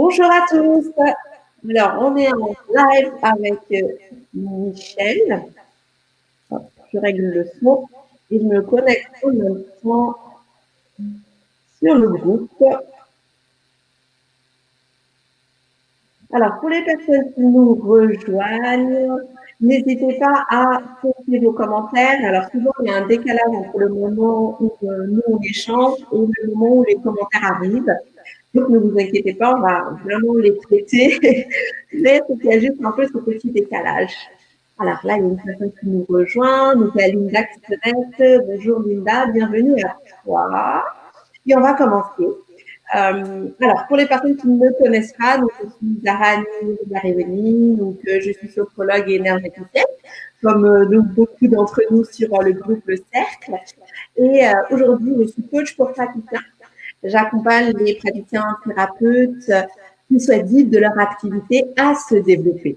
Bonjour à tous. Alors, on est en live avec Michel. Hop, je règle le son et je me connecte en même temps sur le groupe. Alors, pour les personnes qui nous rejoignent, n'hésitez pas à poster vos commentaires. Alors, souvent, il y a un décalage entre le moment où nous, on échange et le moment où les commentaires arrivent. Donc, ne vous inquiétez pas, on va vraiment les traiter. Mais il y a juste un peu ce petit décalage. Alors là, il y a une personne qui nous rejoint. Donc, il y a Linda qui se connecte. Bonjour Linda, bienvenue à toi. Et on va commencer. Alors, pour les personnes qui ne me connaissent pas, donc, je suis Zahra Dareveni, donc je suis sophrologue et énergéticienne, comme donc, beaucoup d'entre nous sur le groupe Le Cercle. Et aujourd'hui, je suis coach pour praticiens. J'accompagne les praticiens thérapeutes qui souhaitent vivre de leur activité à se développer.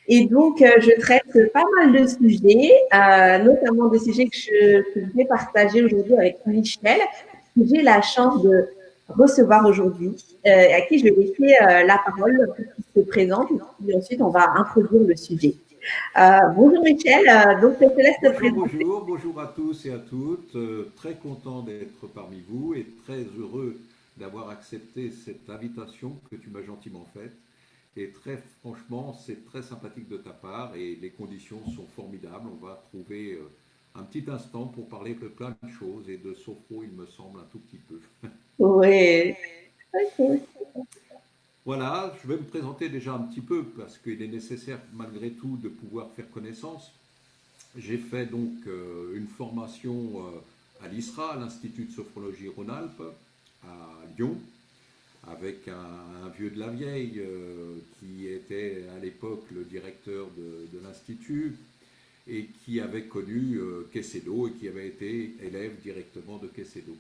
Et donc, je traite pas mal de sujets, notamment des sujets que je vais partager aujourd'hui avec Michel, que j'ai la chance de recevoir aujourd'hui, à qui je vais laisser la parole pour qu'il se présente, et puis ensuite, on va introduire le sujet. Bonjour Michel, donc je te laisse te présenter. Bonjour à tous et à toutes. Très content d'être parmi vous et très heureux d'avoir accepté cette invitation que tu m'as gentiment faite. Et très franchement, c'est très sympathique de ta part et les conditions sont formidables. On va trouver un petit instant pour parler de plein de choses et de sophro, il me semble, un tout petit peu. Oui, ok. Voilà, je vais me présenter déjà un petit peu parce qu'il est nécessaire malgré tout de pouvoir faire connaissance. J'ai fait donc une formation à l'ISRA, l'Institut de sophrologie Rhône-Alpes, à Lyon, avec un vieux de la vieille qui était à l'époque le directeur de l'Institut et qui avait connu Quecedo et qui avait été élève directement de Quecedo.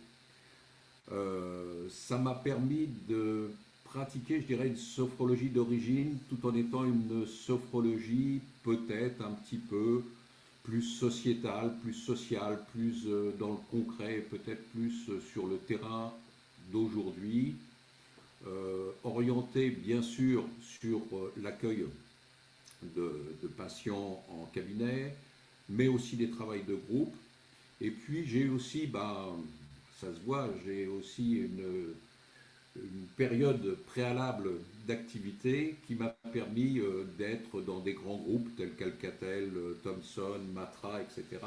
Ça m'a permis de pratiquer, je dirais, une sophrologie d'origine tout en étant une sophrologie peut-être un petit peu plus sociétale, plus sociale, plus dans le concret, peut-être plus sur le terrain d'aujourd'hui, orienté bien sûr sur l'accueil de patients en cabinet, mais aussi des travails de groupe. Et puis j'ai aussi, ça se voit, j'ai aussi une période préalable d'activité qui m'a permis d'être dans des grands groupes tels qu'Alcatel, Thomson, Matra, etc.,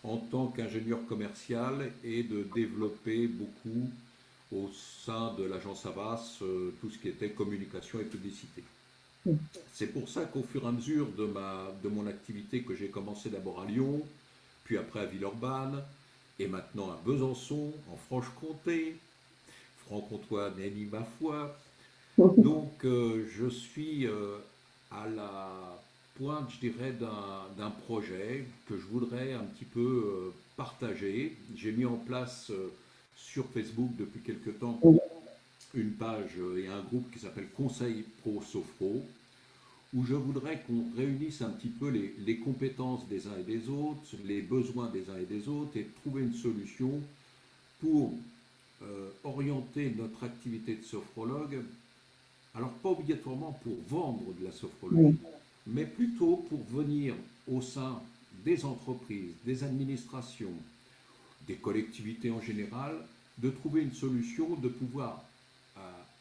en tant qu'ingénieur commercial et de développer beaucoup au sein de l'agence Havas tout ce qui était communication et publicité. C'est pour ça qu'au fur et à mesure de mon activité que j'ai commencé d'abord à Lyon, puis après à Villeurbanne, et maintenant à Besançon, en Franche-Comté, franc-comtois n'est ma foi. Donc je suis à la pointe, je dirais, d'un projet que je voudrais un petit peu partager. J'ai mis en place sur Facebook depuis quelque temps une page et un groupe qui s'appelle Conseil Pro Sophro, où je voudrais qu'on réunisse un petit peu les compétences des uns et des autres, les besoins des uns et des autres, et trouver une solution pour orienter notre activité de sophrologue, alors pas obligatoirement pour vendre de la sophrologie, mais plutôt pour venir au sein des entreprises, des administrations, des collectivités en général, de trouver une solution, de pouvoir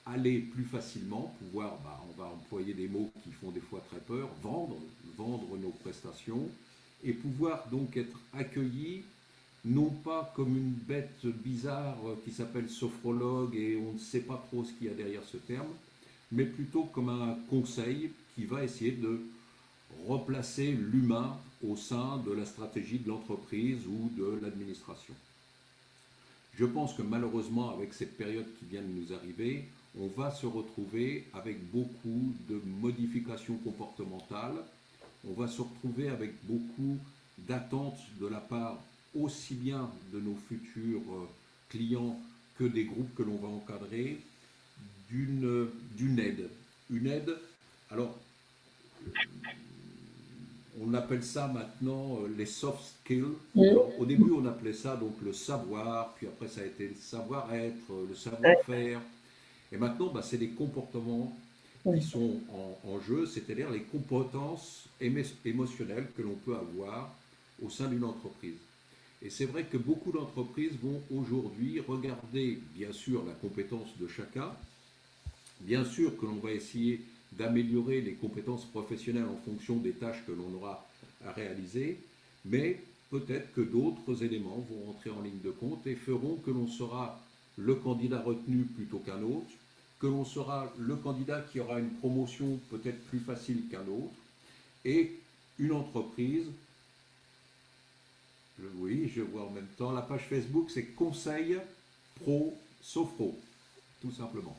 aller plus facilement, pouvoir, on va employer des mots qui font des fois très peur, vendre nos prestations, et pouvoir donc être accueillis non pas comme une bête bizarre qui s'appelle sophrologue et on ne sait pas trop ce qu'il y a derrière ce terme, mais plutôt comme un conseil qui va essayer de replacer l'humain au sein de la stratégie de l'entreprise ou de l'administration. Je pense que malheureusement, avec cette période qui vient de nous arriver, on va se retrouver avec beaucoup de modifications comportementales, on va se retrouver avec beaucoup d'attentes de la part aussi bien de nos futurs clients que des groupes que l'on va encadrer, d'une aide. Une aide, alors on appelle ça maintenant les soft skills. Alors, au début, on appelait ça donc le savoir, puis après ça a été le savoir-être, le savoir-faire. Et maintenant, bah, c'est les comportements qui oui, sont en jeu, c'est-à-dire les compétences émotionnelles que l'on peut avoir au sein d'une entreprise. Et c'est vrai que beaucoup d'entreprises vont aujourd'hui regarder, bien sûr, la compétence de chacun, bien sûr que l'on va essayer d'améliorer les compétences professionnelles en fonction des tâches que l'on aura à réaliser, mais peut-être que d'autres éléments vont entrer en ligne de compte et feront que l'on sera le candidat retenu plutôt qu'un autre, que l'on sera le candidat qui aura une promotion peut-être plus facile qu'un autre, et une entreprise, oui, je vois en même temps, la page Facebook, c'est Conseil Pro Sofro, tout simplement.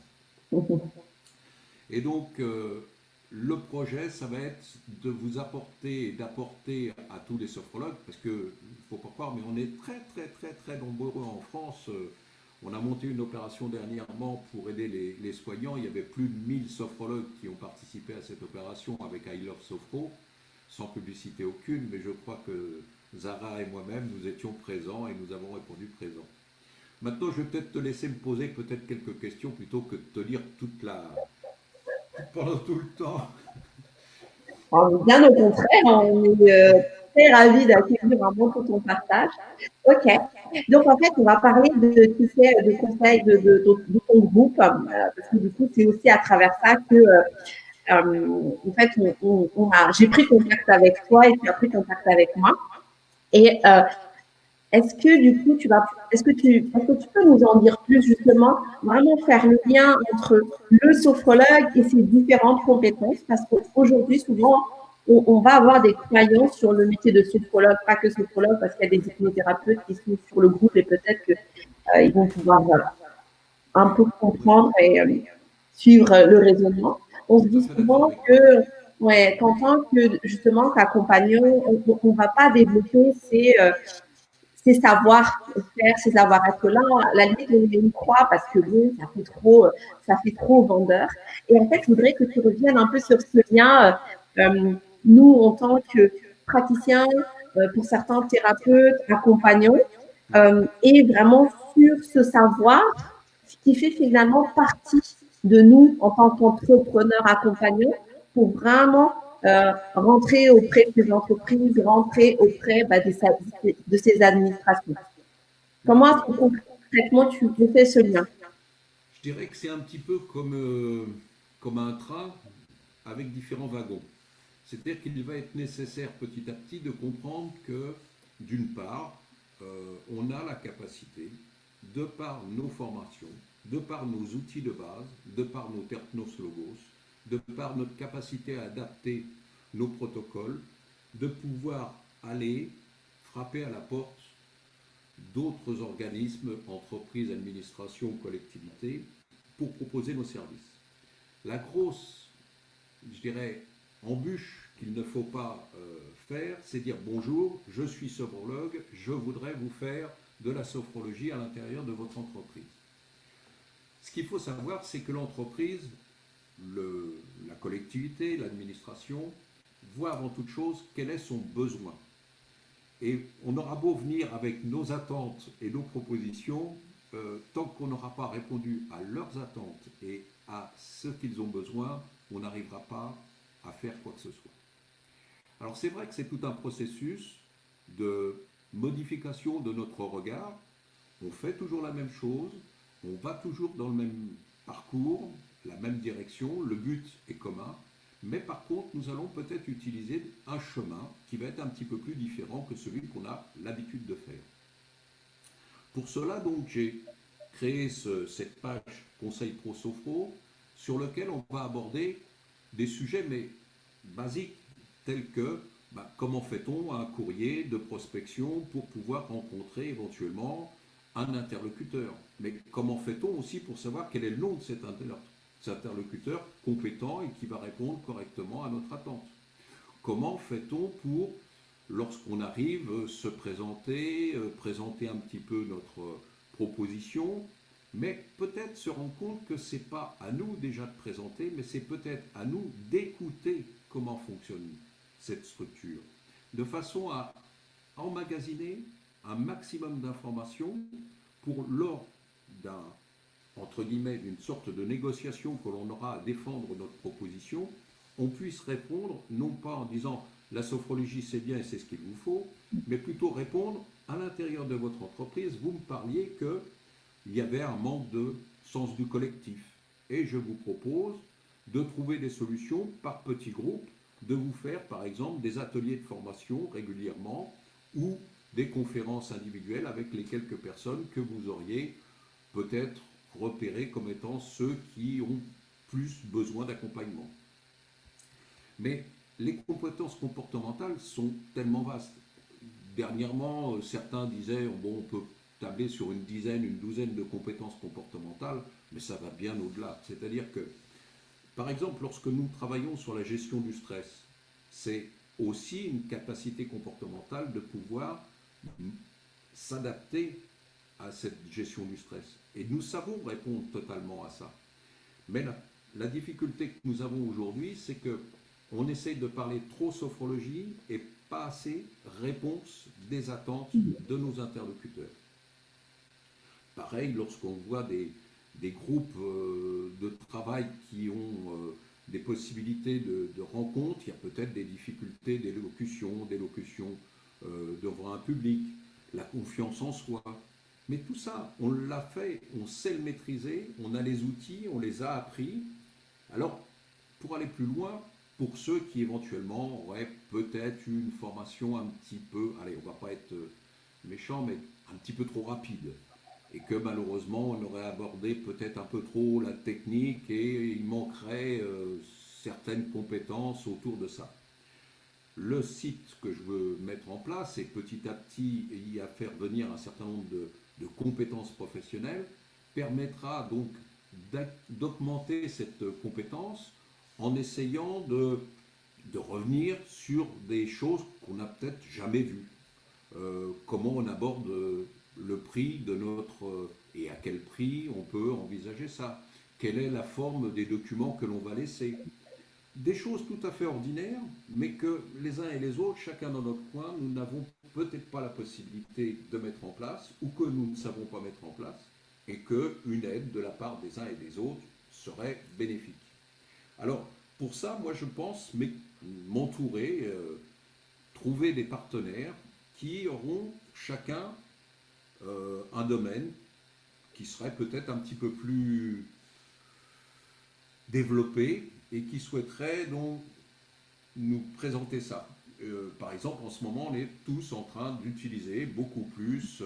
Et donc, le projet, ça va être de vous apporter, d'apporter à tous les sophrologues, parce que, il ne faut pas croire, mais on est très, très, très, très nombreux en France. On a monté une opération dernièrement pour aider les soignants. Il y avait plus de 1000 sophrologues qui ont participé à cette opération avec I Love Sophro, sans publicité aucune, mais je crois que Zara et moi-même, nous étions présents et nous avons répondu présents. Maintenant, je vais peut-être te laisser me poser peut-être quelques questions plutôt que de te lire pendant tout le temps. bien au contraire, on est très ravis d'accueillir vraiment tout ton partage. Ok. Donc en fait, on va parler de, tu sais, de conseils de ton groupe, parce que du coup, c'est aussi à travers ça que, en fait, j'ai pris contact avec toi et tu as pris contact avec moi. Et est-ce que du coup, est-ce que tu peux nous en dire plus justement, vraiment faire le lien entre le sophrologue et ses différentes compétences, parce qu'aujourd'hui, souvent, on va avoir des croyances sur le métier de sophrologue, pas que sophrologue, parce qu'il y a des hypnothérapeutes qui sont sur le groupe et peut-être qu'ils vont pouvoir un peu Oui, comprendre et suivre le raisonnement. On se tout à dit fait d'accord souvent avec toi. que, ouais, qu'en tant que justement qu'accompagnant, on ne va pas développer ces savoir-faire, ces savoir-être-là. À la limite, on y croit parce que bon, ça fait trop vendeur. Et en fait, je voudrais que tu reviennes un peu sur ce lien. Nous, en tant que praticiens, pour certains thérapeutes, accompagnants, et vraiment sur ce savoir qui fait finalement partie de nous en tant qu'entrepreneurs accompagnants pour vraiment rentrer auprès de ces entreprises, rentrer auprès de ces administrations. Comment est-ce que D'accord. concrètement tu fais ce lien? Je dirais que c'est un petit peu comme un train avec différents wagons. C'est-à-dire qu'il va être nécessaire petit à petit de comprendre que, d'une part, on a la capacité, de par nos formations, de par nos outils de base, de par nos terpnos logos, de par notre capacité à adapter nos protocoles, de pouvoir aller frapper à la porte d'autres organismes, entreprises, administrations, collectivités, pour proposer nos services. La grosse, je dirais, embûche qu'il ne faut pas faire, c'est dire bonjour, je suis sophrologue, je voudrais vous faire de la sophrologie à l'intérieur de votre entreprise. Ce qu'il faut savoir, c'est que l'entreprise, la collectivité, l'administration, voit avant toute chose quel est son besoin. Et on aura beau venir avec nos attentes et nos propositions, tant qu'on n'aura pas répondu à leurs attentes et à ce qu'ils ont besoin, on n'arrivera pas à faire quoi que ce soit. Alors c'est vrai que c'est tout un processus de modification de notre regard. On fait toujours la même chose, on va toujours dans le même parcours, la même direction, le but est commun, mais par contre nous allons peut-être utiliser un chemin qui va être un petit peu plus différent que celui qu'on a l'habitude de faire. Pour cela donc j'ai créé cette page Conseil Pro Sophro sur lequel on va aborder des sujets mais basiques tels que comment fait-on un courrier de prospection pour pouvoir rencontrer éventuellement un interlocuteur. Mais comment fait-on aussi pour savoir quel est le nom de cet interlocuteur compétent et qui va répondre correctement à notre attente. Comment fait-on pour, lorsqu'on arrive, se présenter, présenter un petit peu notre proposition, mais peut-être se rendre compte que ce n'est pas à nous déjà de présenter, mais c'est peut-être à nous d'écouter comment fonctionne cette structure, de façon à emmagasiner un maximum d'informations pour, lors d'un entre guillemets, d'une sorte de négociation que l'on aura à défendre notre proposition, on puisse répondre, non pas en disant la sophrologie c'est bien et c'est ce qu'il vous faut, mais plutôt répondre à l'intérieur de votre entreprise, vous me parliez qu'il y avait un manque de sens du collectif. Et je vous propose de trouver des solutions par petits groupes, de vous faire par exemple des ateliers de formation régulièrement ou des conférences individuelles avec les quelques personnes que vous auriez peut-être repérées comme étant ceux qui ont plus besoin d'accompagnement. Mais les compétences comportementales sont tellement vastes. Dernièrement, certains disaient bon, on peut tabler sur une dizaine, une douzaine de compétences comportementales, mais ça va bien au-delà. C'est-à-dire que, par exemple, lorsque nous travaillons sur la gestion du stress, c'est aussi une capacité comportementale de pouvoir s'adapter à cette gestion du stress. Et nous savons répondre totalement à ça. Mais la difficulté que nous avons aujourd'hui, c'est que on essaye de parler trop sophrologie et pas assez réponse des attentes de nos interlocuteurs. Pareil, lorsqu'on voit des groupes de travail qui ont des possibilités de rencontres, il y a peut-être des difficultés d'élocution devant un public, la confiance en soi. Mais tout ça, on l'a fait, on sait le maîtriser, on a les outils, on les a appris. Alors, pour aller plus loin, pour ceux qui éventuellement auraient peut-être une formation un petit peu, allez, on ne va pas être méchant, mais un petit peu trop rapide, et que malheureusement on aurait abordé peut-être un peu trop la technique et il manquerait certaines compétences autour de ça. Le site que je veux mettre en place et petit à petit y à faire venir un certain nombre de compétences professionnelles permettra donc d'augmenter cette compétence en essayant de revenir sur des choses qu'on n'a peut-être jamais vues. Comment on aborde le prix de notre... et à quel prix on peut envisager ça. Quelle est la forme des documents que l'on va laisser. Des choses tout à fait ordinaires, mais que les uns et les autres, chacun dans notre coin, nous n'avons peut-être pas la possibilité de mettre en place, ou que nous ne savons pas mettre en place, et qu'une aide de la part des uns et des autres serait bénéfique. Alors, pour ça, moi je pense m'entourer, trouver des partenaires qui auront chacun un domaine qui serait peut-être un petit peu plus développé et qui souhaiterait donc nous présenter ça. Par exemple, en ce moment, on est tous en train d'utiliser beaucoup plus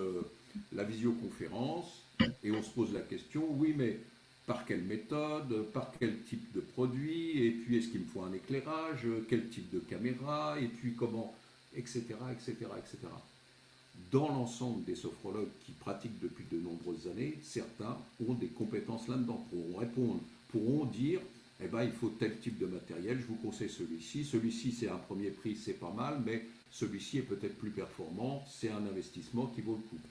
la visioconférence et on se pose la question, oui, mais par quelle méthode, par quel type de produit, et puis est-ce qu'il me faut un éclairage, quel type de caméra, et puis comment, etc., etc., etc. Dans l'ensemble des sophrologues qui pratiquent depuis de nombreuses années, certains ont des compétences là-dedans, pourront répondre, pourront dire, eh ben, il faut tel type de matériel, je vous conseille celui-ci c'est un premier prix, c'est pas mal, mais celui-ci est peut-être plus performant, c'est un investissement qui vaut le coup.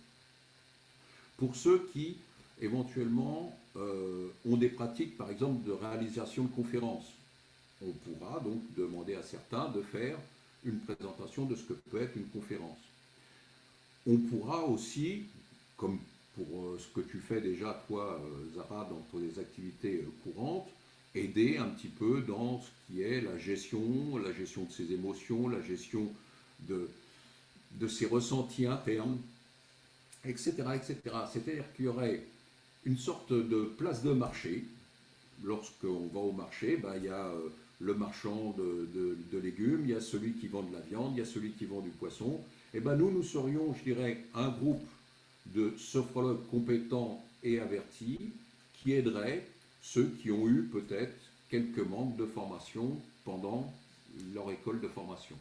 Pour ceux qui, éventuellement, ont des pratiques, par exemple, de réalisation de conférences, on pourra donc demander à certains de faire une présentation de ce que peut être une conférence. On pourra aussi, comme pour ce que tu fais déjà, toi, Zara, dans tes activités courantes, aider un petit peu dans ce qui est la gestion de ses émotions, la gestion de ses ressentis internes, etc., etc. C'est-à-dire qu'il y aurait une sorte de place de marché. Lorsqu'on va au marché, ben, il y a le marchand de légumes, il y a celui qui vend de la viande, il y a celui qui vend du poisson. Et ben nous serions, je dirais, un groupe de sophrologues compétents et avertis qui aideraient ceux qui ont eu peut-être quelques manques de formation pendant leur école de formation.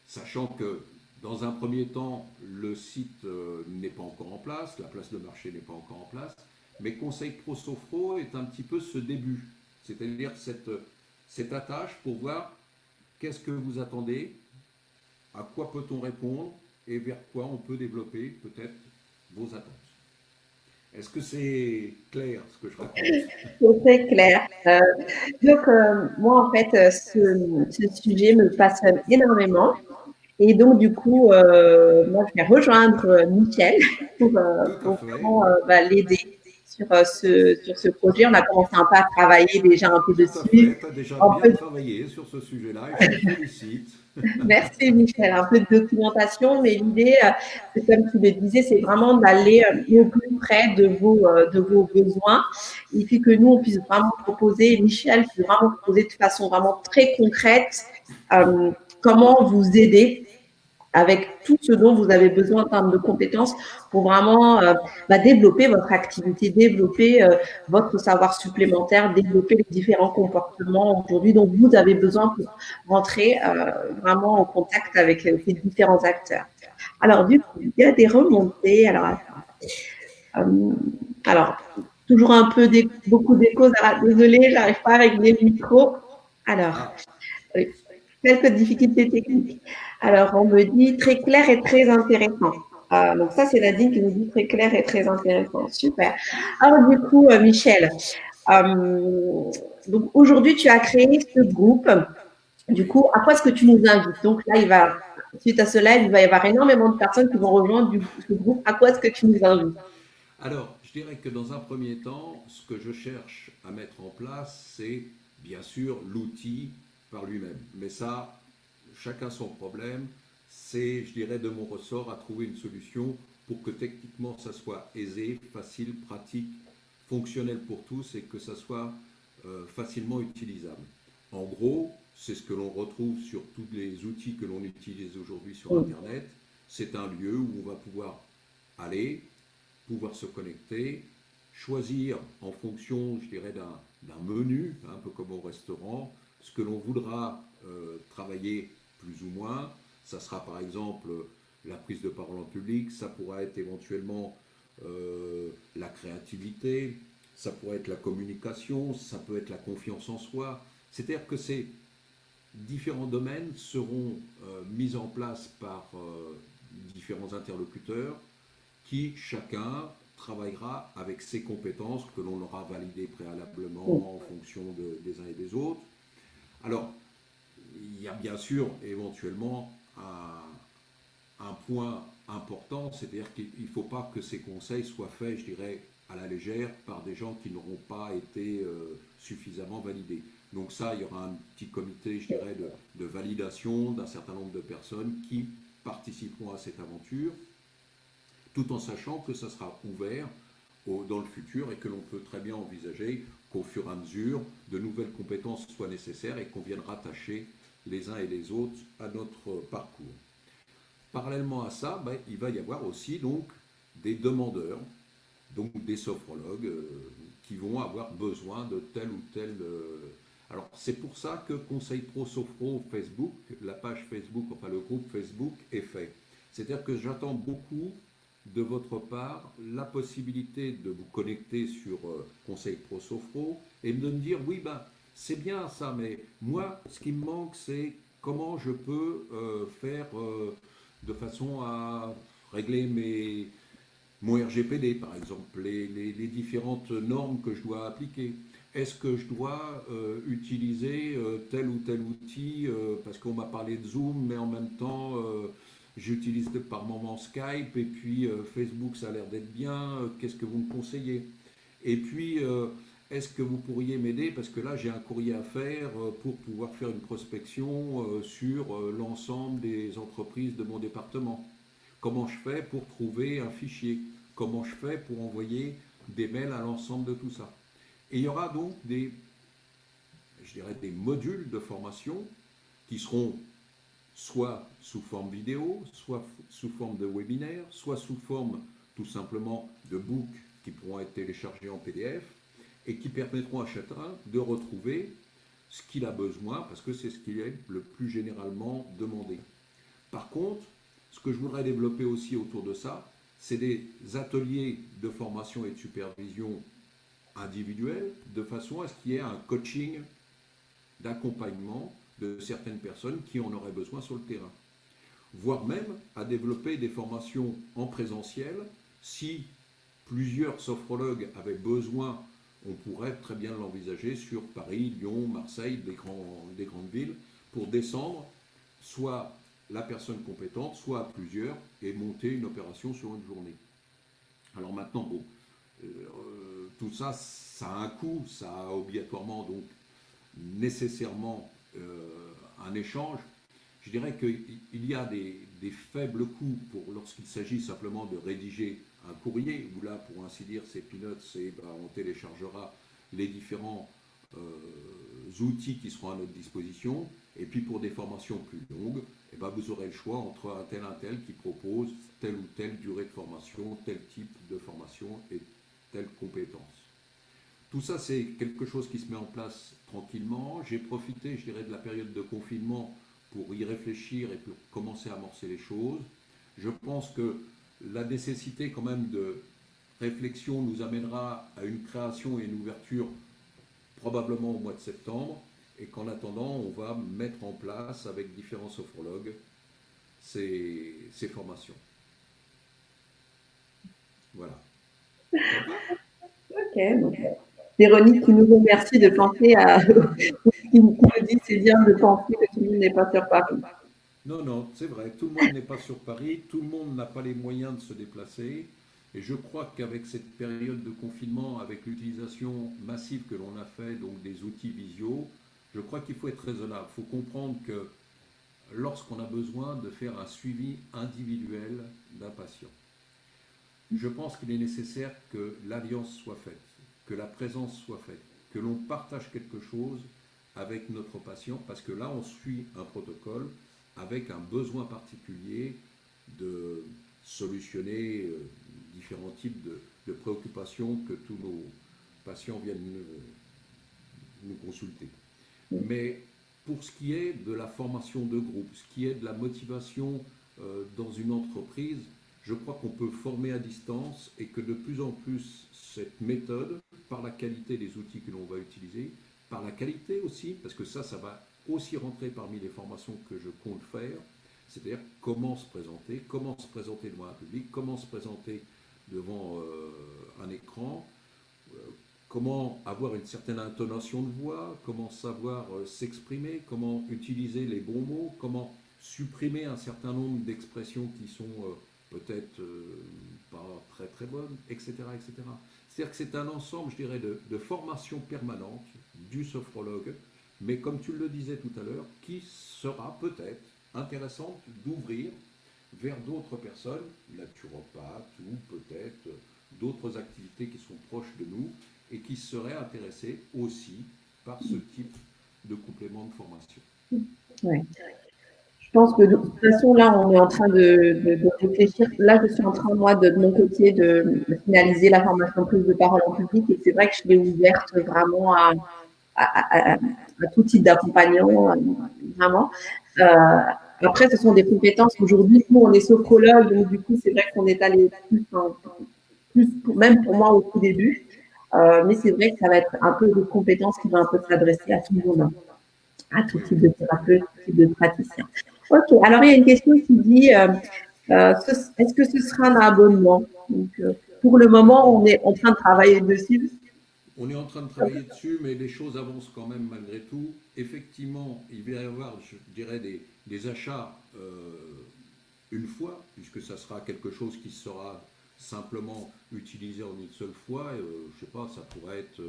Sachant que dans un premier temps, le site n'est pas encore en place, la place de marché n'est pas encore en place, mais Conseil Pro Sophro est un petit peu ce début, c'est-à-dire cette attache pour voir qu'est-ce que vous attendez, à quoi peut-on répondre et vers quoi on peut développer peut-être vos attentes. Est-ce que c'est clair ce que je raconte? C'est clair. Donc, moi, en fait, ce sujet me passionne énormément. Et donc, du coup, moi, je vais rejoindre Michel pour Tout à fait. vraiment l'aider sur ce projet. On a commencé un peu à travailler déjà un peu Tout à fait, dessus. tu as déjà Un bien peu travaillé sur ce sujet-là et je te félicite. Merci Michel, un peu de documentation, mais l'idée, c'est comme tu le disais, c'est vraiment d'aller au plus près de vos besoins, et puis que nous, on puisse vraiment proposer, Michel puisse vraiment proposer de façon vraiment très concrète euh, comment vous aider avec tout ce dont vous avez besoin en termes de compétences pour vraiment développer votre activité, développer votre savoir supplémentaire, développer les différents comportements aujourd'hui dont vous avez besoin pour rentrer vraiment en contact avec ces différents acteurs. Alors, du coup, il y a des remontées. Euh, alors toujours un peu beaucoup d'échos. Désolée, j'arrive pas à régler le micro. Alors, Ah, oui, quelques difficultés techniques. Alors, on me dit très clair et très intéressant. Donc ça, c'est Nadine qui nous dit très clair et très intéressant. Super. Alors du coup, Michel, donc aujourd'hui, tu as créé ce groupe. Du oui. coup, à quoi est-ce que tu nous invites? Donc là, suite à cela, il va y avoir énormément de personnes qui vont rejoindre ce groupe. À quoi est-ce que tu nous invites? Alors, je dirais que dans un premier temps, ce que je cherche à mettre en place, c'est bien sûr l'outil par lui-même. Mais ça, chacun son problème. C'est, je dirais, de mon ressort à trouver une solution pour que techniquement ça soit aisé, facile, pratique, fonctionnel pour tous et que ça soit facilement utilisable. En gros, c'est ce que l'on retrouve sur tous les outils que l'on utilise aujourd'hui sur Internet. C'est un lieu où on va pouvoir aller, pouvoir se connecter, choisir en fonction, je dirais, d'un menu, un peu comme au restaurant, ce que l'on voudra travailler plus ou moins. Ça sera par exemple la prise de parole en public, ça pourra être éventuellement la créativité, ça pourrait être la communication, ça peut être la confiance en soi. C'est-à-dire que ces différents domaines seront mis en place par différents interlocuteurs qui chacun travaillera avec ses compétences que l'on aura validées préalablement en fonction des uns et des autres. Alors, il y a bien sûr éventuellement un point important, c'est-à-dire qu'il ne faut pas que ces conseils soient faits, je dirais, à la légère par des gens qui n'auront pas été suffisamment validés. Donc ça, il y aura un petit comité, je dirais, de validation d'un certain nombre de personnes qui participeront à cette aventure, tout en sachant que ça sera ouvert dans le futur et que l'on peut très bien envisager qu'au fur et à mesure, de nouvelles compétences soient nécessaires et qu'on vienne rattacher les uns et les autres à notre parcours. Parallèlement à ça, il va y avoir aussi donc des demandeurs, donc des sophrologues qui vont avoir besoin de tel ou tel. Alors c'est pour ça que Conseil Pro Sophro Facebook, la page Facebook, enfin le groupe Facebook est fait. C'est-à-dire que j'attends beaucoup de votre part la possibilité de vous connecter sur Conseil Pro Sophro et de me dire oui, c'est bien ça, mais moi, ce qui me manque, c'est comment je peux faire de façon à régler mon RGPD, par exemple, les différentes normes que je dois appliquer. Est-ce que je dois utiliser tel ou tel outil parce qu'on m'a parlé de Zoom, mais en même temps, j'utilise par moment Skype et puis Facebook, ça a l'air d'être bien. Qu'est-ce que vous me conseillez? Et puis, est-ce que vous pourriez m'aider? Parce que là, j'ai un courrier à faire pour pouvoir faire une prospection sur l'ensemble des entreprises de mon département. Comment je fais pour trouver un fichier? Comment je fais pour envoyer des mails à l'ensemble de tout ça? Et il y aura donc je dirais, des modules de formation qui seront soit sous forme vidéo, soit sous forme de webinaire, soit sous forme tout simplement de books qui pourront être téléchargés en PDF et qui permettront à chacun de retrouver ce qu'il a besoin parce que c'est ce qui est le plus généralement demandé. Par contre, ce que je voudrais développer aussi autour de ça, c'est des ateliers de formation et de supervision individuels de façon à ce qu'il y ait un coaching d'accompagnement de certaines personnes qui en auraient besoin sur le terrain. Voire même à développer des formations en présentiel. Si plusieurs sophrologues avaient besoin, on pourrait très bien l'envisager sur Paris, Lyon, Marseille, des grandes villes, pour descendre soit la personne compétente, soit à plusieurs, et monter une opération sur une journée. Alors maintenant, bon, tout ça, ça a un coût, ça a obligatoirement, donc nécessairement un échange. Je dirais qu'il y a des faibles coûts pour lorsqu'il s'agit simplement de rédiger un courrier, où là, pour ainsi dire, c'est peanuts, on téléchargera les différents outils qui seront à notre disposition. Et puis pour des formations plus longues, vous aurez le choix entre un tel qui propose telle ou telle durée de formation, tel type de formation et telle compétence. Tout ça, c'est quelque chose qui se met en place tranquillement. J'ai profité, je dirais, de la période de confinement pour y réfléchir et pour commencer à amorcer les choses. Je pense que la nécessité quand même de réflexion nous amènera à une création et une ouverture probablement au mois de septembre, et qu'en attendant, on va mettre en place avec différents sophrologues ces formations. Voilà. Ça va ? Ok, donc Véronique qui nous remercie de penser à qui nous dit c'est bien de penser que tout le monde n'est pas sur Paris. Non, non, c'est vrai, tout le monde n'est pas sur Paris, tout le monde n'a pas les moyens de se déplacer. Et je crois qu'avec cette période de confinement, avec l'utilisation massive que l'on a fait, donc des outils visio, je crois qu'il faut être raisonnable. Il faut comprendre que lorsqu'on a besoin de faire un suivi individuel d'un patient, je pense qu'il est nécessaire que l'alliance soit faite, que la présence soit faite, que l'on partage quelque chose avec notre patient, parce que là, on suit un protocole avec un besoin particulier de solutionner différents types de préoccupations que tous nos patients viennent nous consulter. Mais pour ce qui est de la formation de groupe, ce qui est de la motivation dans une entreprise, je crois qu'on peut former à distance et que de plus en plus cette méthode, par la qualité des outils que l'on va utiliser, par la qualité aussi, parce que ça va aussi rentrer parmi les formations que je compte faire, c'est-à-dire comment se présenter devant un public, comment se présenter devant un écran, comment avoir une certaine intonation de voix, comment savoir s'exprimer, comment utiliser les bons mots, comment supprimer un certain nombre d'expressions qui sont peut-être pas très très bonnes, etc. etc. C'est-à-dire que c'est un ensemble, je dirais, de formation permanente du sophrologue, mais comme tu le disais tout à l'heure, qui sera peut-être intéressante d'ouvrir vers d'autres personnes, naturopathes ou peut-être d'autres activités qui sont proches de nous et qui seraient intéressés aussi par ce type de complément de formation. Ouais. Je pense que de toute façon, là, on est en train de réfléchir. Là, je suis en train, moi, de mon côté, de finaliser la formation prise de parole en public. Et c'est vrai que je l'ai ouverte vraiment à tout type d'accompagnement, vraiment. Après, ce sont des compétences. Aujourd'hui, nous, on est sophrologue, donc du coup, c'est vrai qu'on est allé plus même pour moi au tout début. Mais c'est vrai que ça va être un peu des compétences qui vont un peu s'adresser à tout le monde, à tout type de thérapeute, tout type de praticien. Ok, alors il y a une question qui dit est-ce que ce sera un abonnement? Donc, pour le moment, on est en train de travailler dessus. On est en train de travailler dessus, mais les choses avancent quand même malgré tout. Effectivement, il va y avoir, je dirais, des achats une fois, puisque ça sera quelque chose qui sera simplement utilisé en une seule fois. Je sais pas, ça pourrait être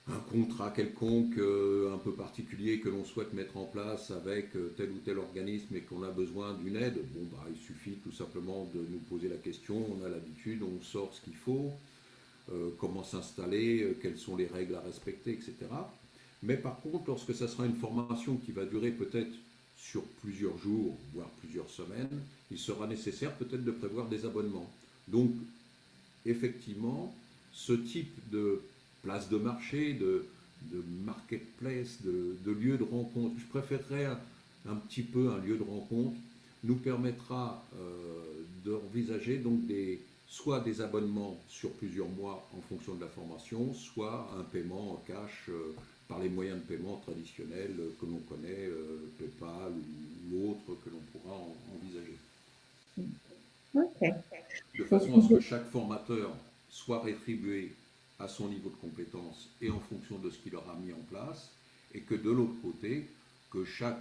un contrat quelconque un peu particulier que l'on souhaite mettre en place avec tel ou tel organisme et qu'on a besoin d'une aide. Bon, il suffit tout simplement de nous poser la question, on a l'habitude, on sort ce qu'il faut. Comment s'installer, quelles sont les règles à respecter, etc. Mais par contre, lorsque ça sera une formation qui va durer peut-être sur plusieurs jours, voire plusieurs semaines, il sera nécessaire peut-être de prévoir des abonnements. Donc, effectivement, ce type de place de marché, de marketplace, de lieu de rencontre, je préférerais un petit peu un lieu de rencontre, nous permettra d'envisager donc soit des abonnements sur plusieurs mois en fonction de la formation, soit un paiement en cash par les moyens de paiement traditionnels que l'on connaît, PayPal ou autres que l'on pourra envisager. Okay. De façon à ce que chaque formateur soit rétribué à son niveau de compétence et en fonction de ce qu'il aura mis en place, et que de l'autre côté, que chaque,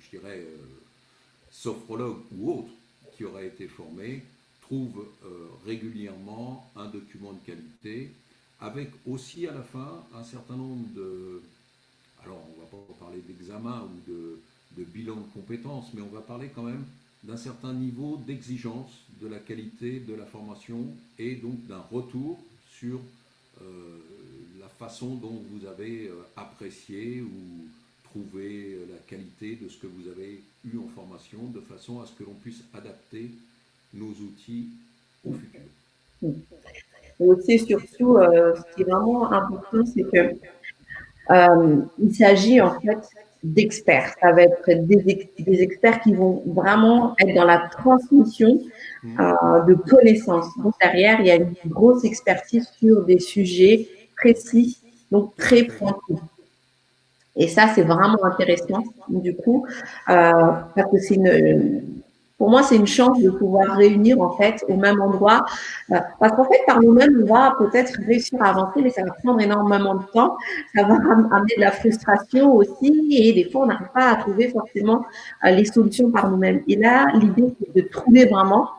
je dirais, sophrologue ou autre qui aura été formé trouve régulièrement un document de qualité avec aussi à la fin un certain nombre de... Alors, on ne va pas parler d'examen ou de bilan de compétences, mais on va parler quand même d'un certain niveau d'exigence de la qualité de la formation et donc d'un retour sur euh, la façon dont vous avez apprécié ou trouvé la qualité de ce que vous avez eu en formation, de façon à ce que l'on puisse adapter nos outils au futur. Et aussi, surtout, ce qui est vraiment important, c'est que il s'agit en fait d'experts. Ça va être des experts qui vont vraiment être dans la transmission Hmm. de connaissances. Donc derrière, il y a une grosse expertise sur des sujets précis, donc Tout à très fait. pointus. Et ça, c'est vraiment intéressant, du coup, parce que pour moi, c'est une chance de pouvoir réunir, en fait, au même endroit. Parce qu'en fait, par nous-mêmes, on va peut-être réussir à avancer, mais ça va prendre énormément de temps. Ça va amener de la frustration aussi. Et des fois, on n'arrive pas à trouver forcément les solutions par nous-mêmes. Et là, l'idée, c'est de trouver vraiment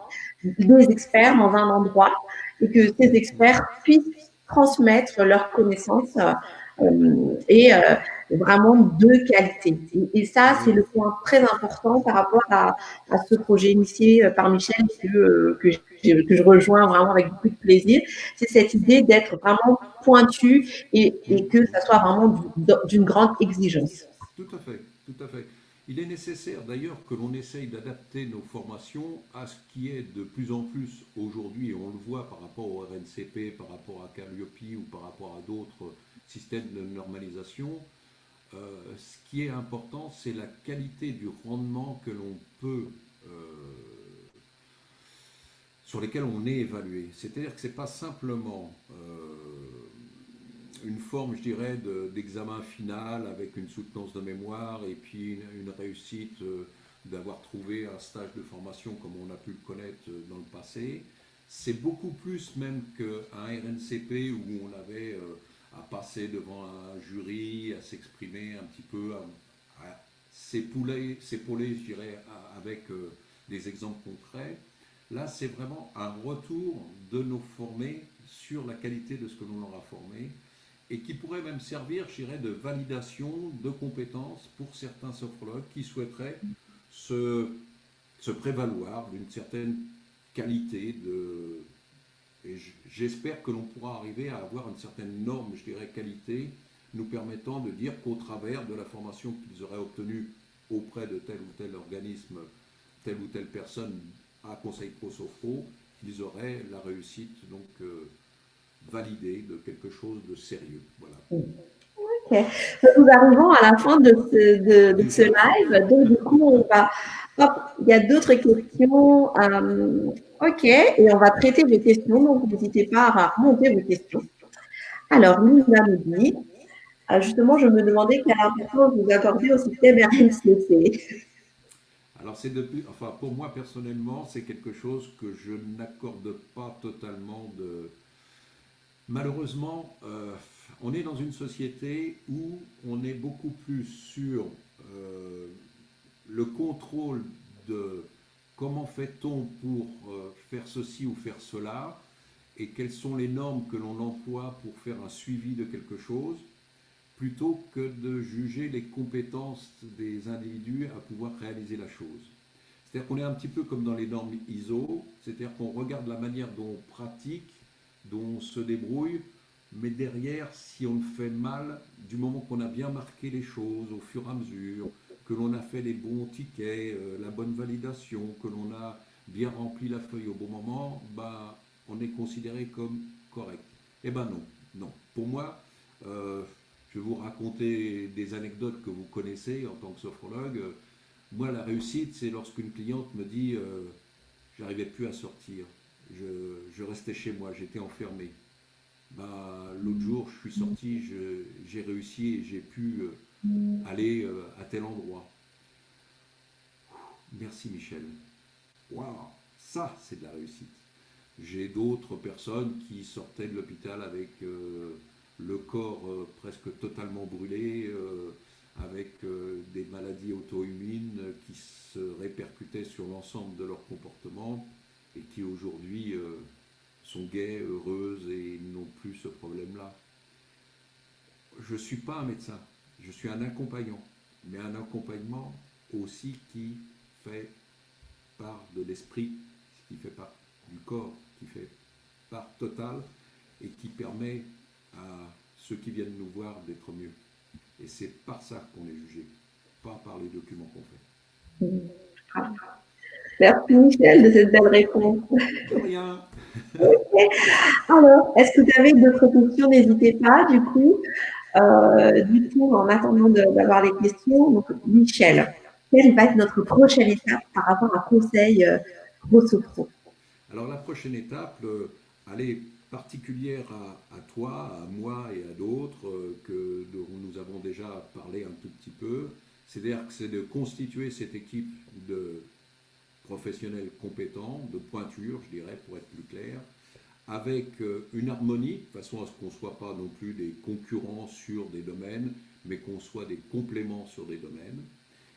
des experts dans un endroit et que ces experts puissent transmettre leurs connaissances et vraiment de qualité. Et ça, c'est Oui. le point très important par rapport à ce projet initié par Michel que je rejoins vraiment avec beaucoup de plaisir. C'est cette idée d'être vraiment pointu et que ça soit vraiment d'une grande exigence. Tout à fait, tout à fait. Il est nécessaire d'ailleurs que l'on essaye d'adapter nos formations à ce qui est de plus en plus aujourd'hui, et on le voit par rapport au RNCP, par rapport à Calliope ou par rapport à d'autres systèmes de normalisation. Ce qui est important, c'est la qualité du rendement que l'on peut, euh, sur lesquels on est évalué. C'est-à-dire que ce n'est pas simplement une forme, je dirais, d'examen final avec une soutenance de mémoire et puis une réussite d'avoir trouvé un stage de formation comme on a pu le connaître dans le passé. C'est beaucoup plus même qu'un RNCP où on avait à passer devant un jury, à s'exprimer un petit peu, à s'épauler, je dirais, avec des exemples concrets. Là, c'est vraiment un retour de nos formés sur la qualité de ce que l'on leur a formé et qui pourrait même servir, je dirais, de validation de compétences pour certains sophrologues qui souhaiteraient se, se prévaloir d'une certaine qualité de... Et j'espère que l'on pourra arriver à avoir une certaine norme, je dirais, qualité, nous permettant de dire qu'au travers de la formation qu'ils auraient obtenue auprès de tel ou tel organisme, telle ou telle personne à Conseil Pro Sophro, qu'ils auraient la réussite donc validée de quelque chose de sérieux. Voilà. Okay. Nous arrivons à la fin de ce Déjà. live. Donc, du coup, hop, il y a d'autres questions. OK. Et on va traiter vos questions. Donc, n'hésitez pas à remonter vos questions. Alors, Lisa nous dit, justement, je me demandais quelle importance vous accordez au système RNCP. Alors c'est depuis, enfin pour moi personnellement, c'est quelque chose que je n'accorde pas totalement de. Malheureusement, on est dans une société où on est beaucoup plus sur euh, le contrôle de comment fait-on pour faire ceci ou faire cela et quelles sont les normes que l'on emploie pour faire un suivi de quelque chose, plutôt que de juger les compétences des individus à pouvoir réaliser la chose. C'est-à-dire qu'on est un petit peu comme dans les normes ISO, c'est-à-dire qu'on regarde la manière dont on pratique, dont on se débrouille, mais derrière, si on le fait mal, du moment qu'on a bien marqué les choses au fur et à mesure, que l'on a fait les bons tickets, la bonne validation, que l'on a bien rempli la feuille au bon moment, bah, on est considéré comme correct. Eh ben non, non. Pour moi, je vais vous raconter des anecdotes que vous connaissez en tant que sophrologue. Moi, la réussite, c'est lorsqu'une cliente me dit j'arrivais plus à sortir, je restais chez moi, j'étais enfermé. Bah, l'autre jour, je suis sorti, j'ai réussi et j'ai pu aller à tel endroit. Merci Michel. Waouh, ça c'est de la réussite. J'ai d'autres personnes qui sortaient de l'hôpital avec le corps presque totalement brûlé, avec des maladies auto-immunes qui se répercutaient sur l'ensemble de leur comportement. et qui aujourd'hui sont gaies, heureuses et n'ont plus ce problème-là. Je ne suis pas un médecin, je suis un accompagnant, mais un accompagnement aussi qui fait part de l'esprit, qui fait part du corps, qui fait part totale et qui permet à ceux qui viennent nous voir d'être mieux. Et c'est par ça qu'on est jugé, pas par les documents qu'on fait. Merci Michel de cette belle réponse. De rien. Alors, est-ce que vous avez d'autres questions? N'hésitez pas, du coup, en attendant d'avoir les questions, donc Michel, quelle va être notre prochaine étape par rapport à Conseil Pro-Sophro? Alors la prochaine étape, elle est particulière à toi, à moi et à d'autres dont nous avons déjà parlé un tout petit peu. C'est-à-dire que c'est de constituer cette équipe de professionnels compétents, de pointure, je dirais, pour être plus clair, avec une harmonie, de façon à ce qu'on ne soit pas non plus des concurrents sur des domaines, mais qu'on soit des compléments sur des domaines.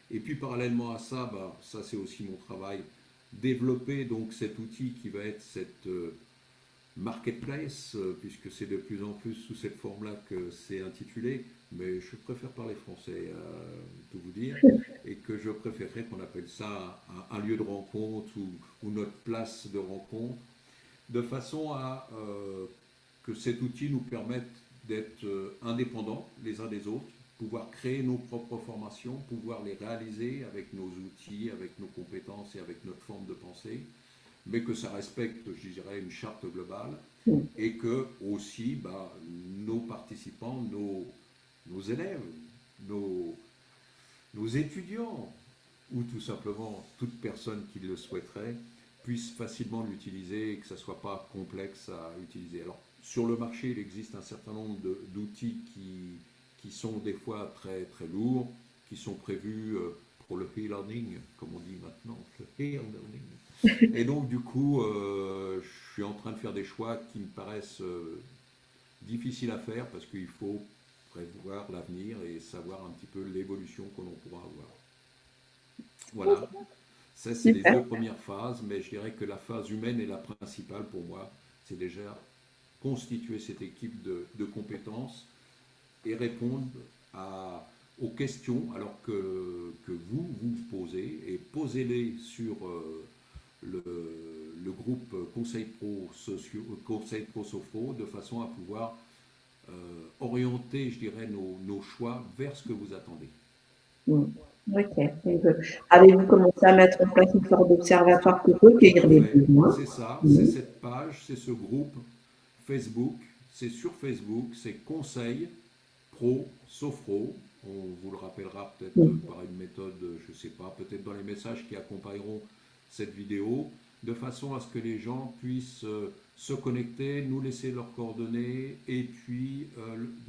Et puis parallèlement à ça, ça c'est aussi mon travail, développer donc cet outil qui va être cette marketplace, puisque c'est de plus en plus sous cette forme-là que c'est intitulé, mais je préfère parler français, tout vous dire, et que je préférerais qu'on appelle ça un lieu de rencontre ou notre place de rencontre, de façon à que cet outil nous permette d'être indépendants les uns des autres, pouvoir créer nos propres formations, pouvoir les réaliser avec nos outils, avec nos compétences et avec notre forme de pensée, mais que ça respecte, je dirais, une charte globale, et que aussi nos participants, nos élèves, nos, nos étudiants, ou tout simplement toute personne qui le souhaiterait, puisse facilement l'utiliser et que ça ne soit pas complexe à utiliser. Alors, sur le marché, il existe un certain nombre d'outils qui sont des fois très, très lourds, qui sont prévus pour le e-learning, comme on dit maintenant, le e-learning. Et donc, du coup, je suis en train de faire des choix qui me paraissent difficiles à faire parce qu'il faut prévoir l'avenir et savoir un petit peu l'évolution que l'on pourra avoir. Voilà, ça c'est les Super. deux premières phases, mais je dirais que la phase humaine est la principale pour moi. C'est déjà constituer cette équipe de compétences et répondre aux questions alors que vous posez, et posez-les sur le groupe Conseil Pro Sophro, de façon à pouvoir orienter, je dirais, nos choix vers ce que vous attendez. Ok. Donc, avez-vous commencé à mettre en place une sorte d'observatoire pour Tout recueillir à les fait, besoins? c'est ça, c'est cette page, c'est ce groupe Facebook, c'est sur Facebook, c'est Conseil Pro Sophro. On vous le rappellera peut-être par une méthode, je ne sais pas, peut-être dans les messages qui accompagneront cette vidéo, de façon à ce que les gens puissent se connecter, nous laisser leurs coordonnées et puis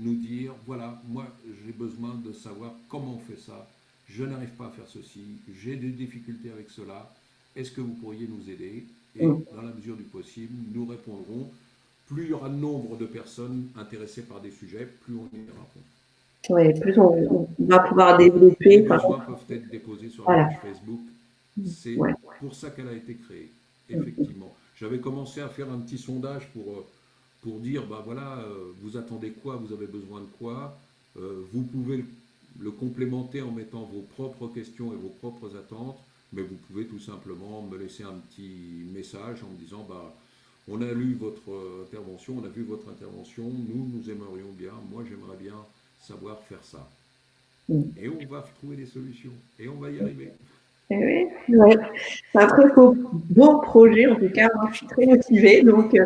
nous dire, voilà, moi j'ai besoin de savoir comment on fait ça, je n'arrive pas à faire ceci, j'ai des difficultés avec cela, est-ce que vous pourriez nous aider? Et dans la mesure du possible, nous répondrons. Plus il y aura de nombre de personnes intéressées par des sujets, plus on y répond. Oui, plus on va pouvoir Et les développer. besoins peuvent être déposés sur la Voilà. page Facebook. C'est Ouais. pour ça qu'elle a été créée, effectivement. J'avais commencé à faire un petit sondage pour dire, voilà, vous attendez quoi, vous avez besoin de quoi. Vous pouvez le complémenter en mettant vos propres questions et vos propres attentes, mais vous pouvez tout simplement me laisser un petit message en me disant, on a lu votre intervention, on a vu votre intervention, nous aimerions bien, moi j'aimerais bien savoir faire ça. Et on va trouver des solutions, et on va y arriver. Oui, ouais. C'est un très beau projet, en tout cas, moi je suis très motivée, donc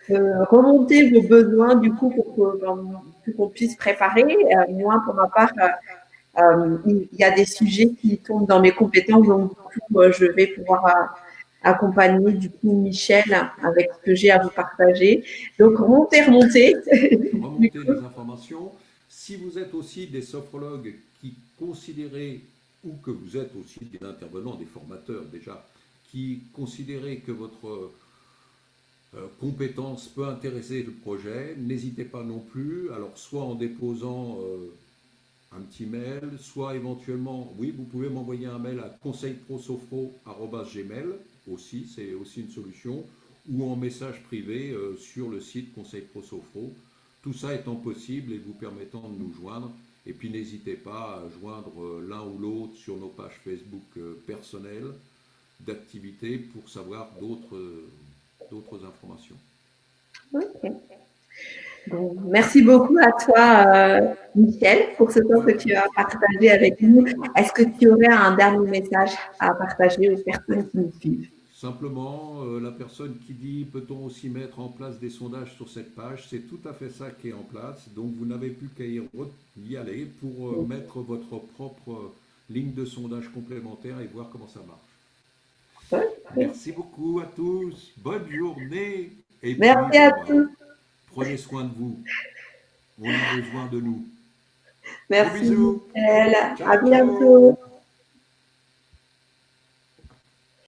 remonter vos besoins du coup pour qu'on puisse préparer. Moi, pour ma part, il y a des sujets qui tombent dans mes compétences, donc du coup, je vais pouvoir accompagner du coup Michel avec ce que j'ai à vous partager. Donc remonter. Du Remonter coup, les informations. Si vous êtes aussi des sophrologues qui considérez, ou que vous êtes aussi des intervenants, des formateurs déjà, qui considérez que votre compétence peut intéresser le projet, n'hésitez pas non plus, alors soit en déposant un petit mail, soit éventuellement, oui, vous pouvez m'envoyer un mail à conseilprosophro@gmail.com. aussi, c'est aussi une solution, ou en message privé sur le site Conseil Pro Sofro. Tout ça étant possible et vous permettant de nous joindre. Et puis n'hésitez pas à joindre l'un ou l'autre sur nos pages Facebook personnelles d'activités pour savoir d'autres informations. Ok. Bon, merci beaucoup à toi, Michel, pour ce temps que tu as partagé avec nous. Est-ce que tu aurais un dernier message à partager aux personnes qui nous suivent? Simplement, la personne qui dit peut-on aussi mettre en place des sondages sur cette page, c'est tout à fait ça qui est en place. Donc vous n'avez plus qu'à y aller pour mettre votre propre ligne de sondage complémentaire et voir comment ça marche. Merci beaucoup à tous, bonne journée et Merci puis à tous. Prenez soin de vous. On a besoin de nous. Merci Gros bisous. Michel. À Ciao, ciao. bientôt.